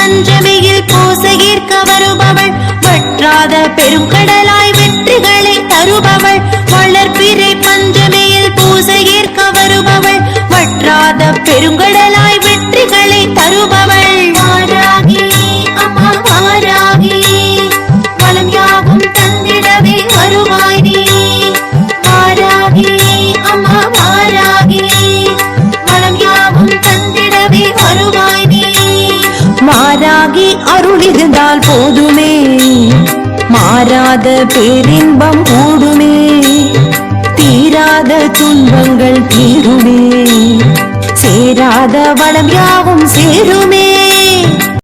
பஞ்சமியில் பூசையேற்க வருபவள் வற்றாத பெருங்கடலாய் வெற்றிகளை தருபவள் வளர்பிறை பஞ்சமியில் பூசையேற்க வருபவள் வற்றாத பெருங்கடலாய் வெற்றிகளை தருபவள் வாராகி அம்மா வாராகி வளம் யாவும் தந்திடவே வருவாய் நீ வாராகி அம்மா வாராகி வளம் யாவும் தந்திடவே வருவாய் நீ மாறாகி அருள் இருந்தால் போதுமே மாறாத பேரின்பம் கூடுமே தீராத துன்பங்கள் தீருமே சேராத வளம் யாவும் சேருமே